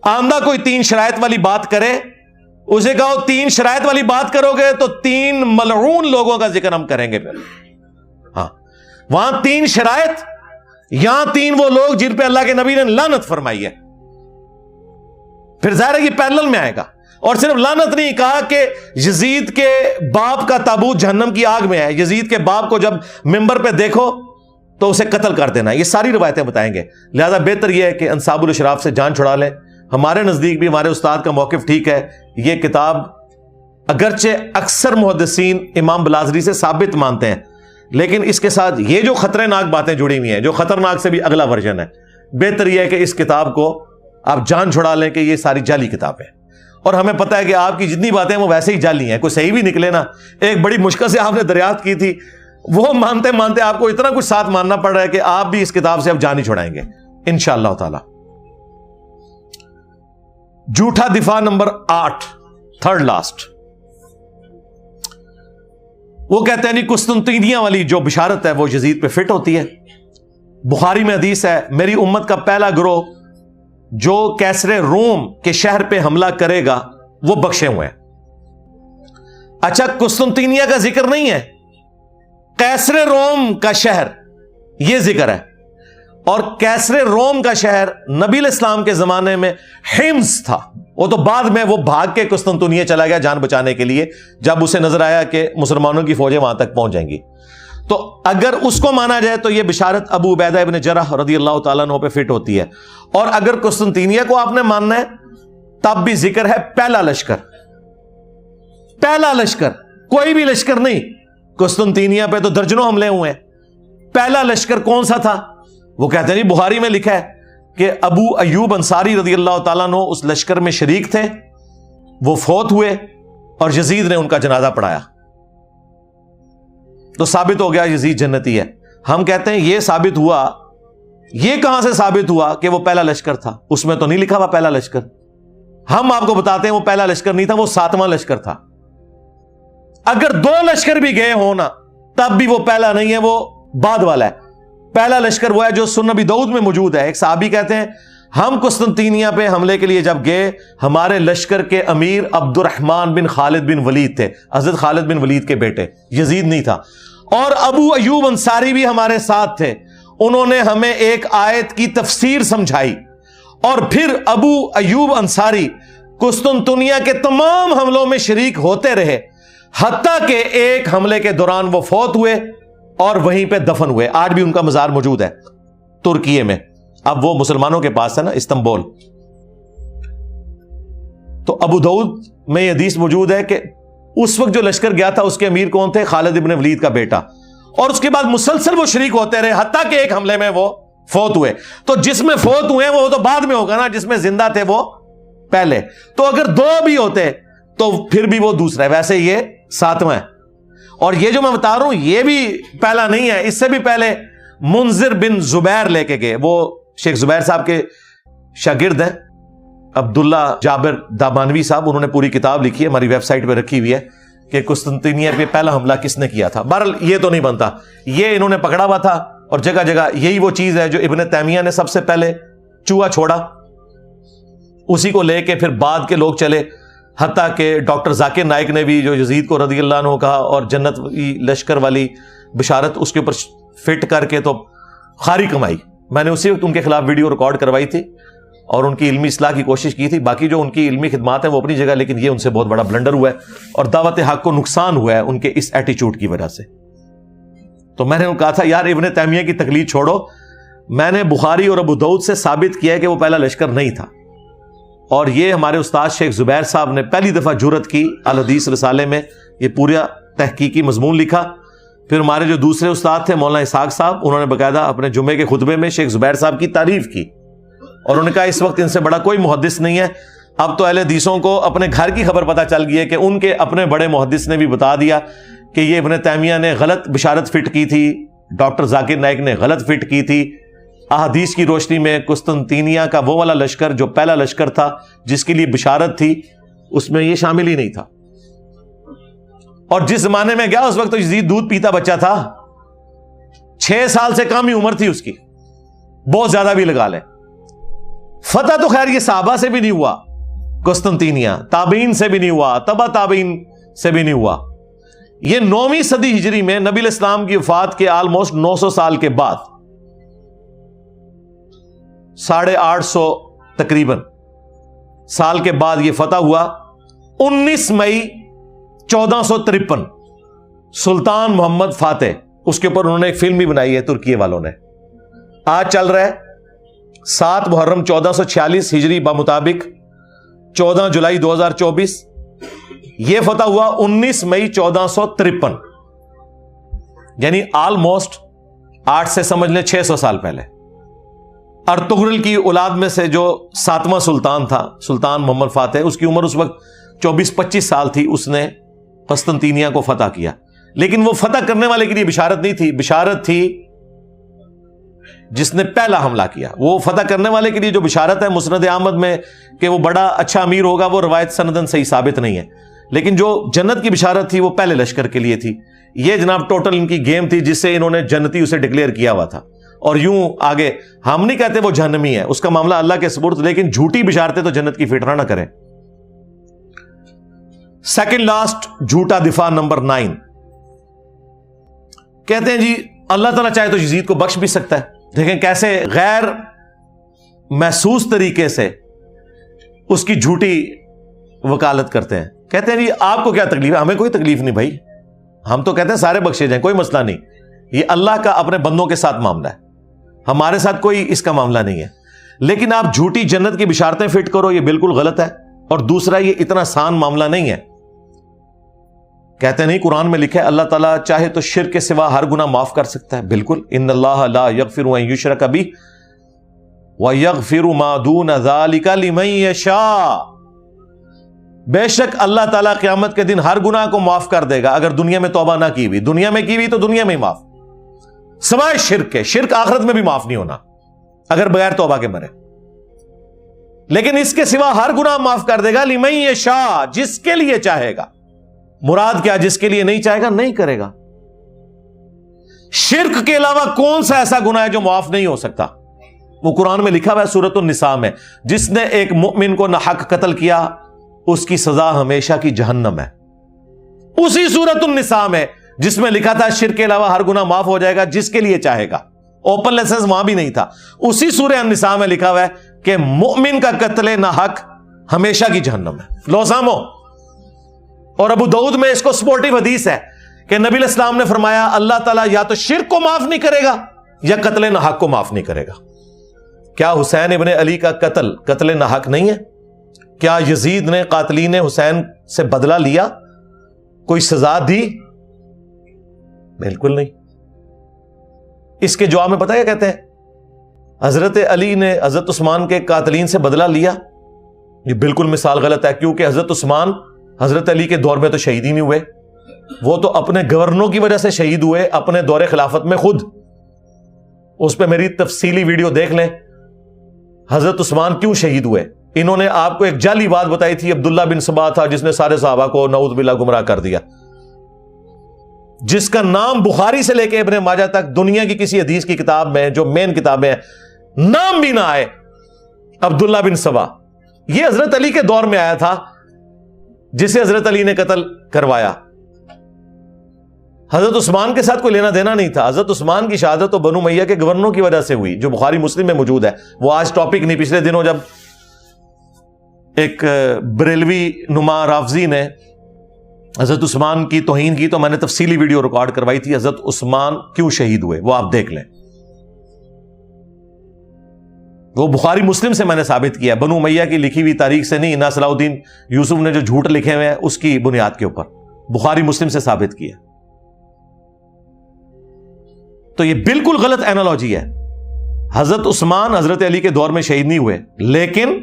Speaker 1: آندہ کوئی 3 شرائط والی بات کرے, اسے کہو 3 شرائط والی بات کرو گے تو 3 ملعون لوگوں کا ذکر ہم کریں گے. پھر ہاں, وہاں 3 شرائط, یہاں 3 وہ لوگ جن پہ اللہ کے نبی نے لعنت فرمائی ہے. پھر ظاہر ہے یہ پیرلل میں آئے گا. اور صرف لعنت نہیں کہا کہ یزید کے باپ کا تابوت جہنم کی آگ میں ہے, یزید کے باپ کو جب ممبر پہ دیکھو تو اسے قتل کر دینا. یہ ساری روایتیں بتائیں گے. لہذا بہتر یہ ہے کہ انصاب الاشراف سے جان چھڑا لیں. ہمارے نزدیک بھی ہمارے استاد کا موقف ٹھیک ہے. یہ کتاب اگرچہ اکثر محدثین امام بلازری سے ثابت مانتے ہیں, لیکن اس کے ساتھ یہ جو خطرناک باتیں جڑی ہوئی ہیں, جو خطرناک سے بھی اگلا ورژن ہے, بہتر یہ ہے کہ اس کتاب کو آپ جان چھڑا لیں کہ یہ ساری جعلی کتاب ہے. اور ہمیں پتہ ہے کہ آپ کی جتنی باتیں وہ ویسے ہی جعلی ہیں, کوئی صحیح بھی نکلے نا. ایک بڑی مشکل سے آپ نے دریافت کی تھی, وہ مانتے مانتے آپ کو اتنا کچھ ساتھ ماننا پڑ رہا ہے کہ آپ بھی اس کتاب سے اب جان ہی چھڑائیں گے انشاءاللہ تعالی. جھوٹا دفاع نمبر 8, تھرڈ لاسٹ. وہ کہتے ہیں نہیں قسطنطینیہ والی جو بشارت ہے وہ یزید پہ فٹ ہوتی ہے. بخاری میں حدیث ہے, میری امت کا پہلا گروہ جو کیسر روم کے شہر پہ حملہ کرے گا وہ بخشے ہوئے ہیں. اچھا, قسطنطینیہ کا ذکر نہیں ہے, کیسر روم کا شہر یہ ذکر ہے. اور کیسر روم کا شہر نبی علیہ السلام کے زمانے میں حمص تھا. وہ تو بعد میں وہ بھاگ کے قسطنطنیہ چلا گیا جان بچانے کے لیے, جب اسے نظر آیا کہ مسلمانوں کی فوجیں وہاں تک پہنچ جائیں گی. تو اگر اس کو مانا جائے تو یہ بشارت ابو عبیدہ ابن جرح رضی اللہ تعالیٰ عنہ پہ فٹ ہوتی ہے. اور اگر قسطنطینیہ کو آپ نے ماننا ہے تب بھی ذکر ہے پہلا لشکر. پہلا لشکر, کوئی بھی لشکر نہیں. قسطنطینیہ پہ تو درجنوں حملے ہوئے ہیں. پہلا لشکر کون سا تھا؟ وہ کہتے ہیں بخاری میں لکھا ہے کہ ابو ایوب انصاری رضی اللہ تعالیٰ عنہ اس لشکر میں شریک تھے, وہ فوت ہوئے اور یزید نے ان کا جنازہ پڑھایا. تو ثابت ہو گیا یزید جنتی ہے. ہم کہتے ہیں یہ ثابت ہوا, یہ کہاں سے ثابت ہوا کہ وہ پہلا لشکر تھا؟ اس میں تو نہیں لکھا ہوا پہلا لشکر. ہم آپ کو بتاتے ہیں وہ پہلا لشکر نہیں تھا، وہ 7واں لشکر تھا۔ اگر 2 لشکر بھی گئے ہونا تب بھی وہ پہلا نہیں ہے، وہ بعد والا ہے۔ پہلا لشکر وہ ہے جو سنن نبی داؤد میں موجود ہے۔ ایک صحابی کہتے ہیں ہم قسطنطینیہ پہ حملے کے لیے جب گئے، ہمارے لشکر کے امیر عبد الرحمن بن خالد بن ولید تھے، حضرت خالد بن ولید کے بیٹے، یزید نہیں تھا، اور ابو ایوب انصاری بھی ہمارے ساتھ تھے۔ انہوں نے ہمیں ایک آیت کی تفسیر سمجھائی، اور پھر ابو ایوب انصاری قسطنطنیہ کے تمام حملوں میں شریک ہوتے رہے، حتیٰ کہ ایک حملے کے دوران وہ فوت ہوئے اور وہیں پہ دفن ہوئے۔ آج بھی ان کا مزار موجود ہے ترکیے میں، اب وہ مسلمانوں کے پاس ہے نا، استنبول۔ تو ابو داؤد میں یہ حدیث موجود ہے کہ اس وقت جو لشکر گیا تھا اس کے امیر کون تھے؟ خالد ابن ولید کا بیٹا، اور اس کے بعد مسلسل وہ شریک ہوتے رہے حتیٰ کہ ایک حملے میں وہ فوت ہوئے۔ تو جس میں فوت ہوئے وہ تو بعد میں ہوگا نا، جس میں زندہ تھے وہ پہلے۔ تو اگر 2 بھی ہوتے تو پھر بھی وہ دوسرا ہے، ویسے یہ 7واں ہے۔ اور یہ جو میں بتا رہا ہوں یہ بھی پہلا نہیں ہے، اس سے بھی پہلے منذر بن زبیر لے کے گئے، وہ شیخ زبیر صاحب کے شاگرد ہیں، عبداللہ جابر دامانوی صاحب، انہوں نے پوری کتاب لکھی ہے، ہماری ویب سائٹ پہ رکھی ہوئی ہے کہ قسطنطنیہ پہ پہلا حملہ کس نے کیا تھا۔ بہرحال یہ تو نہیں بنتا، یہ انہوں نے پکڑا ہوا تھا، اور جگہ جگہ یہی وہ چیز ہے جو ابن تیمیہ نے سب سے پہلے چوہا چھوڑا، اسی کو لے کے پھر بعد کے لوگ چلے، حتیٰ کہ ڈاکٹر ذاکر نائک نے بھی جو یزید کو رضی اللہ عنہ کہا اور جنت لشکر والی بشارت اس کے اوپر فٹ کر کے تو خاری کمائی۔ میں نے اسی وقت ان کے خلاف ویڈیو ریکارڈ کروائی تھی اور ان کی علمی اصلاح کی کوشش کی تھی۔ باقی جو ان کی علمی خدمات ہیں وہ اپنی جگہ، لیکن یہ ان سے بہت بڑا بلنڈر ہوا ہے اور دعوت حق کو نقصان ہوا ہے ان کے اس ایٹیچیوڈ کی وجہ سے۔ تو میں نے ان کو کہا تھا یار ابن تیمیہ کی تقلید چھوڑو، میں نے بخاری اور ابو داؤد سے ثابت کیا ہے کہ وہ پہلا لشکر نہیں تھا، اور یہ ہمارے استاد شیخ زبیر صاحب نے پہلی دفعہ جرأت کی الحدیث رسالے میں، یہ پورا تحقیقی مضمون لکھا۔ پھر ہمارے جو دوسرے استاد تھے مولانا اسحاق صاحب، انہوں نے باقاعدہ اپنے جمعے کے خطبے میں شیخ زبیر صاحب کی تعریف کی، اور انہوں نے کہا اس وقت ان سے بڑا کوئی محدث نہیں ہے۔ اب تو اہل حدیثوں کو اپنے گھر کی خبر پتہ چل گئی ہے کہ ان کے اپنے بڑے محدث نے بھی بتا دیا کہ یہ ابن تیمیہ نے غلط بشارت فٹ کی تھی، ڈاکٹر ذاکر نائک نے غلط فٹ کی تھی۔ احادیث کی روشنی میں قسطنطینیہ کا وہ والا لشکر جو پہلا لشکر تھا جس کے لیے بشارت تھی، اس میں یہ شامل ہی نہیں تھا۔ اور جس زمانے میں گیا اس وقت تو یزید دودھ پیتا بچہ تھا، 6 سال سے کم ہی عمر تھی اس کی، بہت زیادہ بھی لگا لیں۔ فتح تو خیر یہ صحابہ سے بھی نہیں ہوا، قسطنطینیہ تابعین سے بھی نہیں ہوا، تبع تابعین سے بھی نہیں ہوا۔ یہ 9ویں صدی ہجری میں نبی علیہ السلام کی وفات کے آلموسٹ 900 سال کے بعد، 850 تقریباً سال کے بعد یہ فتح ہوا۔ 19 مئی 1453 سلطان محمد فاتح، اس کے اوپر انہوں نے ایک فلم بھی بنائی ہے ترکی والوں نے۔ آج چل رہا ہے 7 محرم 1446 ہجری بمطابق 14 جولائی 2024، یہ فتح ہوا 19 مئی 1453، یعنی آلموسٹ 8 سے سمجھ لیں 600 سال پہلے۔ ارطغرل کی اولاد میں سے جو 7واں سلطان تھا، سلطان محمد فاتح، اس کی عمر اس وقت 24-25 سال تھی، اس نے قسطنطینیہ کو فتح کیا۔ لیکن وہ فتح کرنے والے کے لیے بشارت نہیں تھی، بشارت تھی جس نے پہلا حملہ کیا۔ وہ فتح کرنے والے کے لیے جو بشارت ہے مسند احمد میں کہ وہ بڑا اچھا امیر ہوگا، وہ روایت سندن صحیح ثابت نہیں ہے، لیکن جو جنت کی بشارت تھی وہ پہلے لشکر کے لیے تھی۔ یہ جناب ٹوٹل ان کی گیم تھی جس سے انہوں نے جنتی اسے ڈکلیئر کیا ہوا تھا۔ اور یوں آگے ہم نہیں کہتے وہ جہنمی ہے، اس کا معاملہ اللہ کے سپرد، لیکن جھوٹی بشارتیں تو جنت کی فٹرہ نہ کریں۔ سیکنڈ لاسٹ جھوٹا دفاع نمبر 9، کہتے ہیں جی اللہ تعالیٰ چاہے تو یزید کو بخش بھی سکتا ہے۔ دیکھیں کیسے غیر محسوس طریقے سے اس کی جھوٹی وکالت کرتے ہیں۔ کہتے ہیں جی آپ کو کیا تکلیف ہے؟ ہمیں کوئی تکلیف نہیں بھائی، ہم تو کہتے ہیں سارے بخشے جائیں، کوئی مسئلہ نہیں۔ یہ اللہ کا اپنے بندوں کے ساتھ معاملہ ہے، ہمارے ساتھ کوئی اس کا معاملہ نہیں ہے۔ لیکن آپ جھوٹی جنت کی بشارتیں فٹ کرو، یہ بالکل غلط ہے۔ اور دوسرا یہ اتنا آسان معاملہ نہیں ہے۔ کہتے نہیں قرآن میں لکھا ہے اللہ تعالیٰ چاہے تو شرک کے سوا ہر گناہ معاف کر سکتا ہے، بالکل، ان اللہ لا یغفر ان یشرک بہ ویغفر ما دون ذلک لمن یشاء، بے شک اللہ تعالیٰ قیامت کے دن ہر گناہ کو معاف کر دے گا اگر دنیا میں توبہ نہ کی ہوئی۔ دنیا میں کی ہوئی تو دنیا میں ہی معاف، سوائے شرک کے، شرک آخرت میں بھی معاف نہیں ہونا اگر بغیر توبہ کے مرے۔ لیکن اس کے سوا ہر گناہ معاف کر دے گا، لمن یشاء، جس کے لیے چاہے گا۔ مراد کیا؟ جس کے لیے نہیں چاہے گا نہیں کرے گا۔ شرک کے علاوہ کون سا ایسا گناہ ہے جو معاف نہیں ہو سکتا؟ وہ قرآن میں لکھا ہوا ہے سورۃ النساء میں، جس نے ایک مؤمن کو ناحق قتل کیا اس کی سزا ہمیشہ کی جہنم ہے۔ اسی سورۃ النساء میں جس میں لکھا تھا شرک کے علاوہ ہر گناہ معاف ہو جائے گا جس کے لیے چاہے گا، اوپن لائسنس وہاں بھی نہیں تھا، اسی سورہ النساء میں لکھا ہوا ہے کہ مؤمن کا قتل ناحق ہمیشہ کی جہنم ہے۔ لو سامو، اور ابو داؤد میں اس کو سپورٹیو حدیث ہے کہ نبی علیہ السلام نے فرمایا اللہ تعالیٰ یا تو شرک کو معاف نہیں کرے گا یا قتل ناحق کو معاف نہیں کرے گا۔ کیا حسین ابن علی کا قتل ناحق نہیں ہے؟ کیا یزید نے قاتلین حسین سے بدلہ لیا، کوئی سزا دی؟ بالکل نہیں۔ اس کے جواب میں پتہ کیا کہتے ہیں؟ حضرت علی نے حضرت عثمان کے قاتلین سے بدلہ لیا؟ یہ بالکل مثال غلط ہے، کیونکہ حضرت عثمان حضرت علی کے دور میں تو شہید ہی نہیں ہوئے، وہ تو اپنے گورنروں کی وجہ سے شہید ہوئے اپنے دور خلافت میں خود۔ اس پہ میری تفصیلی ویڈیو دیکھ لیں، حضرت عثمان کیوں شہید ہوئے۔ انہوں نے آپ کو ایک جعلی بات بتائی تھی، عبداللہ بن سبا تھا جس نے سارے صحابہ کو نعوذ باللہ گمراہ کر دیا، جس کا نام بخاری سے لے کے ابن ماجہ تک دنیا کی کسی حدیث کی کتاب میں جو مین کتابیں ہیں نام بھی نہ آئے عبداللہ بن سبا۔ یہ حضرت علی کے دور میں آیا تھا جسے حضرت علی نے قتل کروایا۔ حضرت عثمان کے ساتھ کوئی لینا دینا نہیں تھا۔ حضرت عثمان کی شہادت تو بنو امیہ کے گورنروں کی وجہ سے ہوئی، جو بخاری مسلم میں موجود ہے۔ وہ آج ٹاپک نہیں، پچھلے دنوں جب ایک بریلوی نما رافضی نے حضرت عثمان کی توہین کی تو میں نے تفصیلی ویڈیو ریکارڈ کروائی تھی، حضرت عثمان کیوں شہید ہوئے، وہ آپ دیکھ لیں۔ وہ بخاری مسلم سے میں نے ثابت کیا، بنو امیہ کی لکھی ہوئی تاریخ سے نہیں، نہ صلاح الدین یوسف نے جو جھوٹ لکھے ہوئے ہیں اس کی بنیاد کے اوپر، بخاری مسلم سے ثابت کیا۔ تو یہ بالکل غلط اینالوجی ہے۔ حضرت عثمان حضرت علی کے دور میں شہید نہیں ہوئے، لیکن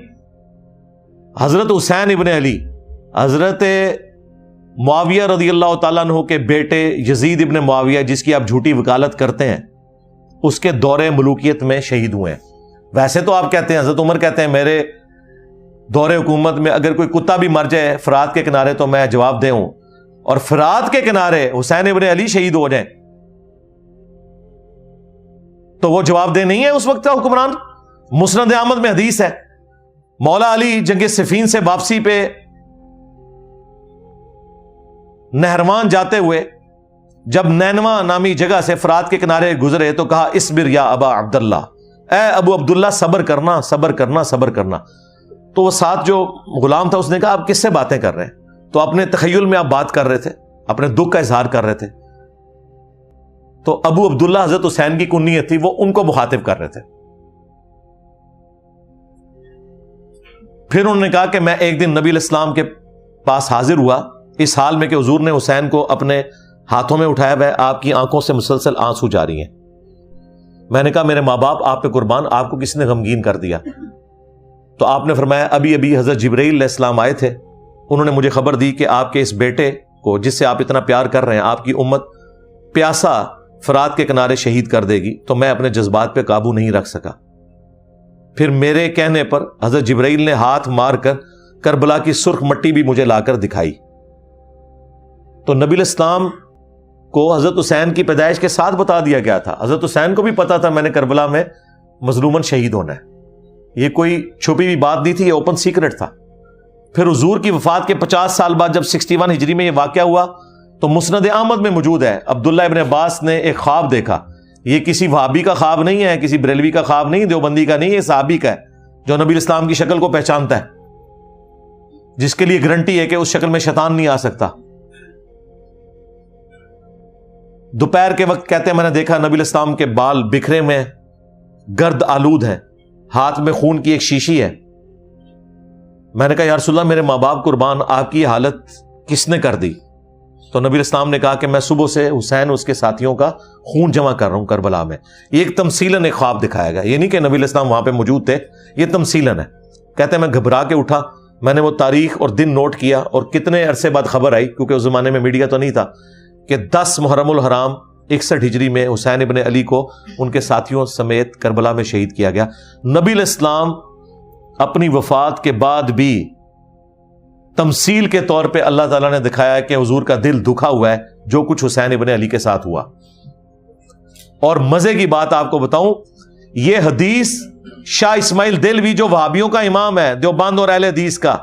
Speaker 1: حضرت حسین ابن علی، حضرت معاویہ رضی اللہ تعالیٰ عنہ کے بیٹے یزید ابن معاویہ جس کی آپ جھوٹی وکالت کرتے ہیں، اس کے دور ملوکیت میں شہید ہوئے ہیں۔ ویسے تو آپ کہتے ہیں، حضرت عمر کہتے ہیں میرے دور حکومت میں اگر کوئی کتا بھی مر جائے فرات کے کنارے تو میں جواب دے ہوں، اور فرات کے کنارے حسین ابن علی شہید ہو جائیں تو وہ جواب دہ نہیں ہے اس وقت کا حکمران۔ مسند احمد میں حدیث ہے، مولا علی جنگ صفین سے واپسی پہ نہروان جاتے ہوئے جب نینوا نامی جگہ سے فرات کے کنارے گزرے تو کہا اصبر یا ابا عبداللہ، اے ابو عبداللہ صبر کرنا صبر کرنا صبر کرنا۔ تو وہ ساتھ جو غلام تھا اس نے کہا آپ کس سے باتیں کر رہے ہیں؟ تو اپنے تخیل میں آپ بات کر رہے تھے، اپنے دکھ کا اظہار کر رہے تھے۔ تو ابو عبداللہ حضرت حسین کی کنیت تھی، وہ ان کو مخاطب کر رہے تھے۔ پھر انہوں نے کہا کہ میں ایک دن نبی علیہ السلام کے پاس حاضر ہوا اس حال میں کہ حضور نے حسین کو اپنے ہاتھوں میں اٹھایا ہوا ہے، آپ کی آنکھوں سے مسلسل آنسو جاری ہیں۔ میں نے کہا میرے ماں باپ آپ پہ قربان، آپ کو کس نے غمگین کر دیا؟ تو آپ نے فرمایا ابھی ابھی حضرت جبرائیل علیہ السلام آئے تھے، انہوں نے مجھے خبر دی کہ آپ کے اس بیٹے کو جس سے آپ اتنا پیار کر رہے ہیں، آپ کی امت پیاسا فرات کے کنارے شہید کر دے گی، تو میں اپنے جذبات پہ قابو نہیں رکھ سکا۔ پھر میرے کہنے پر حضرت جبرائیل نے ہاتھ مار کر کربلا کی سرخ مٹی بھی مجھے لا کر دکھائی۔ تو نبی علیہ السلام کو حضرت حسین کی پیدائش کے ساتھ بتا دیا گیا تھا، حضرت حسین کو بھی پتا تھا میں نے کربلا میں مظلوماً شہید ہونا ہے، یہ کوئی چھپی ہوئی بات نہیں تھی، یہ اوپن سیکرٹ تھا۔ پھر حضور کی وفات کے 50 سال بعد جب 61 ہجری میں یہ واقعہ ہوا تو مسند احمد میں موجود ہے، عبداللہ ابن عباس نے ایک خواب دیکھا۔ یہ کسی وہابی کا خواب نہیں ہے، کسی بریلوی کا خواب نہیں، دیوبندی کا نہیں، یہ صحابی کا ہے جو نبی اسلام کی شکل کو پہچانتا ہے، جس کے لیے گارنٹی ہے کہ اس شکل میں شیطان نہیں آ سکتا۔ دوپہر کے وقت کہتے ہیں میں نے دیکھا نبی اسلام کے بال بکھرے میں گرد آلود ہیں، ہاتھ میں خون کی ایک شیشی ہے۔ میں نے کہا یا رسول اللہ میرے ماں باپ قربان، آپ کی یہ حالت کس نے کر دی؟ تو نبی اسلام نے کہا کہ میں صبح سے حسین اس کے ساتھیوں کا خون جمع کر رہا ہوں کربلا میں۔ یہ ایک تمثیلاً ایک خواب دکھایا گیا، یہ نہیں کہ نبی اسلام وہاں پہ موجود تھے، یہ تمثیلاً ہے۔ کہتے ہیں میں گھبرا کے اٹھا، میں نے وہ تاریخ اور دن نوٹ کیا اور کتنے عرصے بعد خبر آئی، کیونکہ اس زمانے میں میڈیا تو نہیں تھا، کہ 10 محرم الحرام 61 ہجری میں حسین ابن علی کو ان کے ساتھیوں سمیت کربلا میں شہید کیا گیا۔ نبی علیہ السلام اپنی وفات کے بعد بھی تمثیل کے طور پہ اللہ تعالیٰ نے دکھایا کہ حضور کا دل دکھا ہوا ہے جو کچھ حسین ابن علی کے ساتھ ہوا. اور مزے کی بات آپ کو بتاؤں, یہ حدیث شاہ اسماعیل دہلوی جو وہابیوں کا امام ہے, دیوبند اور اہل حدیث کا,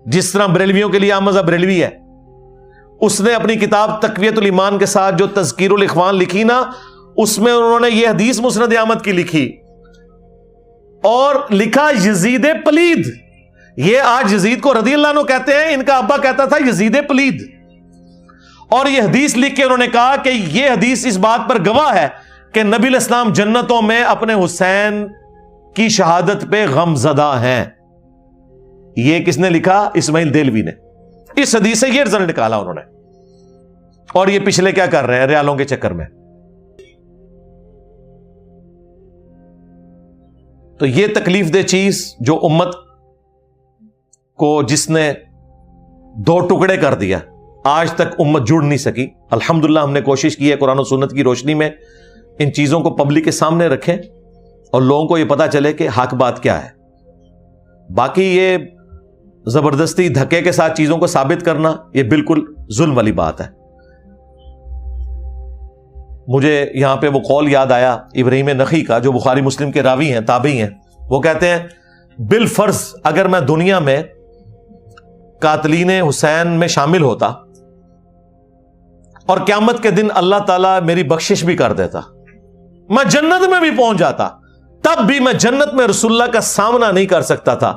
Speaker 1: جس طرح بریلویوں کے لیے عام مذہب بریلوی ہے, اس نے اپنی کتاب تقویت الایمان کے ساتھ جو تذکیر الاخوان لکھی نا, اس میں انہوں نے یہ حدیث مسند احمد کی لکھی اور لکھا یزید پلید. یہ آج یزید کو رضی اللہ عنہ کہتے ہیں, ان کا ابا کہتا تھا یزید پلید. اور یہ حدیث لکھ کے انہوں نے کہا کہ یہ حدیث اس بات پر گواہ ہے کہ نبی علیہ السلام جنتوں میں اپنے حسین کی شہادت پہ غم زدہ ہیں. یہ کس نے لکھا؟ اسماعیل دہلوی نے. اس حدیث سے یہ رزلٹ نکالا انہوں نے, اور یہ پچھلے کیا کر رہے ہیں ریالوں کے چکر میں. تو یہ تکلیف دہ چیز جو امت کو جس نے دو ٹکڑے کر دیا, آج تک امت جڑ نہیں سکی. الحمدللہ ہم نے کوشش کی ہے قرآن و سنت کی روشنی میں ان چیزوں کو پبلک کے سامنے رکھیں اور لوگوں کو یہ پتا چلے کہ حق بات کیا ہے. باقی یہ زبردستی دھکے کے ساتھ چیزوں کو ثابت کرنا یہ بالکل ظلم والی بات ہے. مجھے یہاں پہ وہ قول یاد آیا ابراہیم نخعی کا, جو بخاری مسلم کے راوی ہیں, تابعی ہیں. وہ کہتے ہیں بالفرض اگر میں دنیا میں قاتلین حسین میں شامل ہوتا اور قیامت کے دن اللہ تعالیٰ میری بخشش بھی کر دیتا, میں جنت میں بھی پہنچ جاتا, تب بھی میں جنت میں رسول اللہ کا سامنا نہیں کر سکتا تھا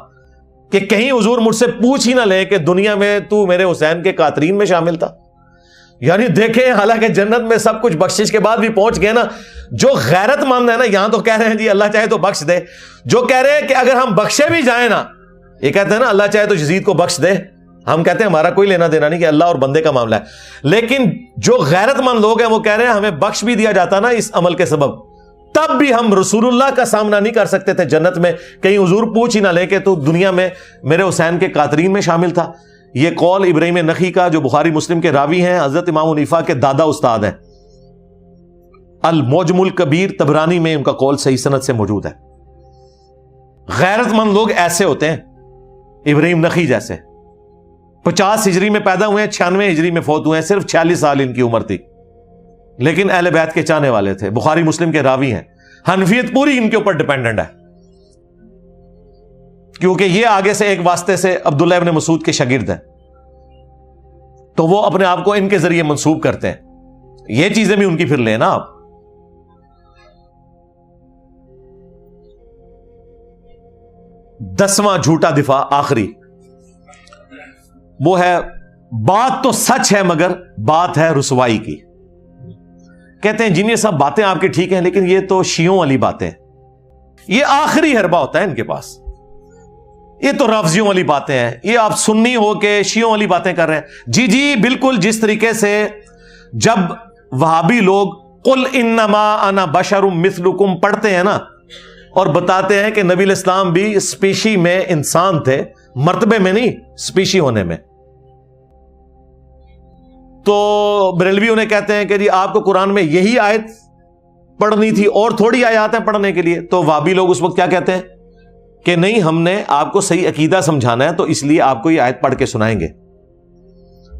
Speaker 1: کہ کہیں حضور مجھ سے پوچھ ہی نہ لے کہ دنیا میں تو میرے حسین کے قاتلین میں شامل تھا. یعنی دیکھیں, حالانکہ جنت میں سب کچھ بخشش کے بعد بھی پہنچ گئے نا. جو غیرت مند ہے نا, یہاں تو کہہ رہے ہیں جی اللہ چاہے تو بخش دے. جو کہہ رہے ہیں کہ اگر ہم بخشے بھی جائیں نا, یہ کہتے ہیں نا اللہ چاہے تو یزید کو بخش دے, ہم کہتے ہیں ہمارا کوئی لینا دینا نہیں کہ اللہ اور بندے کا معاملہ ہے. لیکن جو غیرت مند لوگ ہیں وہ کہہ رہے ہیں ہمیں بخش بھی دیا جاتا نا اس عمل کے سبب, تب بھی ہم رسول اللہ کا سامنا نہیں کر سکتے تھے جنت میں, کہیں حضور پوچھ ہی نہ لے کہ تو دنیا میں میرے حسین کے قاتلین میں شامل تھا. یہ قول ابراہیم نخعی کا, جو بخاری مسلم کے راوی ہیں, حضرت امام حنیفہ کے دادا استاد ہیں. المعجم الکبیر طبرانی میں ان کا قول صحیح سند سے موجود ہے. غیرت مند لوگ ایسے ہوتے ہیں, ابراہیم نخعی جیسے. 50 ہجری میں پیدا ہوئے ہیں, 96 ہجری میں فوت ہوئے ہیں, صرف 46 سال ان کی عمر تھی, لیکن اہل بیت کے چاہنے والے تھے, بخاری مسلم کے راوی ہیں. حنفیت پوری ان کے اوپر ڈیپینڈنٹ ہے, کیونکہ یہ آگے سے ایک واسطے سے عبداللہ ابن مسعود کے شاگرد ہیں, تو وہ اپنے آپ کو ان کے ذریعے منسوب کرتے ہیں. یہ چیزیں بھی ان کی پھر لیں نا آپ. دسواں جھوٹا دفاع آخری, وہ ہے بات تو سچ ہے مگر بات ہے رسوائی کی. کہتے ہیں جن یہ سب باتیں آپ کی ٹھیک ہیں, لیکن یہ تو شیعوں والی باتیں, یہ آخری حربہ ہوتا ہے ان کے پاس. یہ تو رافضیوں والی باتیں ہیں, یہ آپ سنی ہو کے شیعوں والی باتیں کر رہے ہیں. جی جی بالکل, جس طریقے سے جب وہابی لوگ قل انما انا بشر مثلکم پڑھتے ہیں نا, اور بتاتے ہیں کہ نبی علیہ السلام بھی اسپیشی میں انسان تھے, مرتبے میں نہیں, اسپیشی ہونے میں. تو بریلوی انہیں کہتے ہیں کہ جی آپ کو قرآن میں یہی آیت پڑھنی تھی اور تھوڑی آیات ہیں پڑھنے کے لیے. تو وہابی لوگ اس وقت کیا کہتے ہیں کہ نہیں, ہم نے آپ کو صحیح عقیدہ سمجھانا ہے, تو اس لیے آپ کو یہ آیت پڑھ کے سنائیں گے.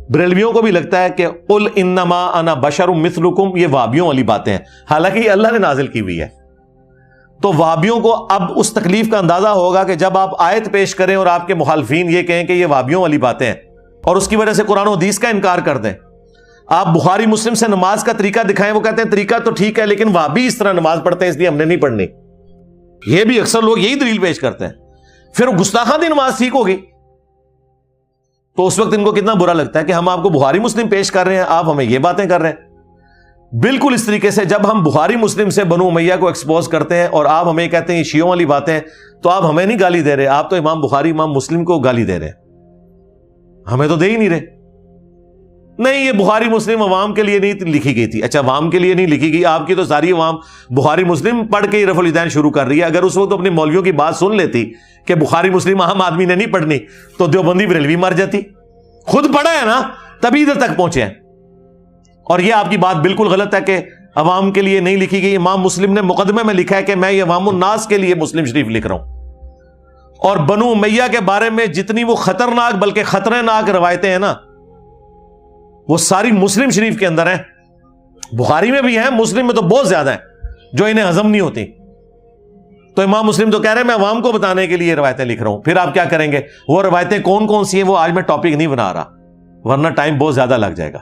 Speaker 1: بریلویوں کو بھی لگتا ہے کہ قل انما انا بشر مثلکم, یہ وہابیوں والی باتیں ہیں, حالانکہ یہ اللہ نے نازل کی ہوئی ہے. تو وہابیوں کو اب اس تکلیف کا اندازہ ہوگا کہ جب آپ آیت پیش کریں اور آپ کے مخالفین یہ کہیں کہ یہ وہابیوں والی باتیں ہیں, اور اس کی وجہ سے قرآن و حدیث کا انکار کر دیں. آپ بخاری مسلم سے نماز کا طریقہ دکھائیں, وہ کہتے ہیں طریقہ تو ٹھیک ہے لیکن وہابی اس طرح نماز پڑھتے ہیں اس لیے ہم نے نہیں پڑھنی. یہ بھی اکثر لوگ یہی دلیل پیش کرتے ہیں. پھر گستاخانہ نماز ٹھیک ہوگی, تو اس وقت ان کو کتنا برا لگتا ہے کہ ہم آپ کو بخاری مسلم پیش کر رہے ہیں, آپ ہمیں یہ باتیں کر رہے ہیں. بالکل اس طریقے سے جب ہم بخاری مسلم سے بنو امیہ کو ایکسپوز کرتے ہیں اور آپ ہمیں کہتے ہیں یہ شیعوں والی باتیں ہیں, تو آپ ہمیں نہیں گالی دے رہے, آپ تو امام بخاری امام مسلم کو گالی دے رہے ہیں, ہمیں تو دے ہی نہیں رہے. نہیں, یہ بخاری مسلم عوام کے لیے نہیں لکھی گئی تھی. اچھا, عوام کے لیے نہیں لکھی گئی, آپ کی تو ساری عوام بخاری مسلم پڑھ کے ہی رفع الیدین شروع کر رہی ہے. اگر اس وقت اپنے مولویوں کی بات سن لیتی کہ بخاری مسلم عام آدمی نے نہیں پڑھنی, تو دیوبندی بریلوی مر جاتی. خود پڑھا ہے نا, تبھی ادھر تک پہنچے ہیں. اور یہ آپ کی بات بالکل غلط ہے کہ عوام کے لیے نہیں لکھی گئی. امام مسلم نے مقدمے میں لکھا ہے کہ میں یہ عوام الناس کے لیے مسلم شریف لکھ رہا ہوں. اور بنو امیہ کے بارے میں جتنی وہ خطرناک بلکہ خطرناک روایتیں ہیں نا، وہ ساری مسلم شریف کے اندر ہیں، بخاری میں بھی ہیں، مسلم میں تو بہت زیادہ ہیں جو انہیں ہضم نہیں ہوتی. تو امام مسلم تو کہہ رہے ہیں میں عوام کو بتانے کے لیے روایتیں لکھ رہا ہوں. پھر آپ کیا کریں گے؟ وہ روایتیں کون کون سی ہیں وہ آج میں ٹاپک نہیں بنا رہا، ورنہ ٹائم بہت زیادہ لگ جائے گا.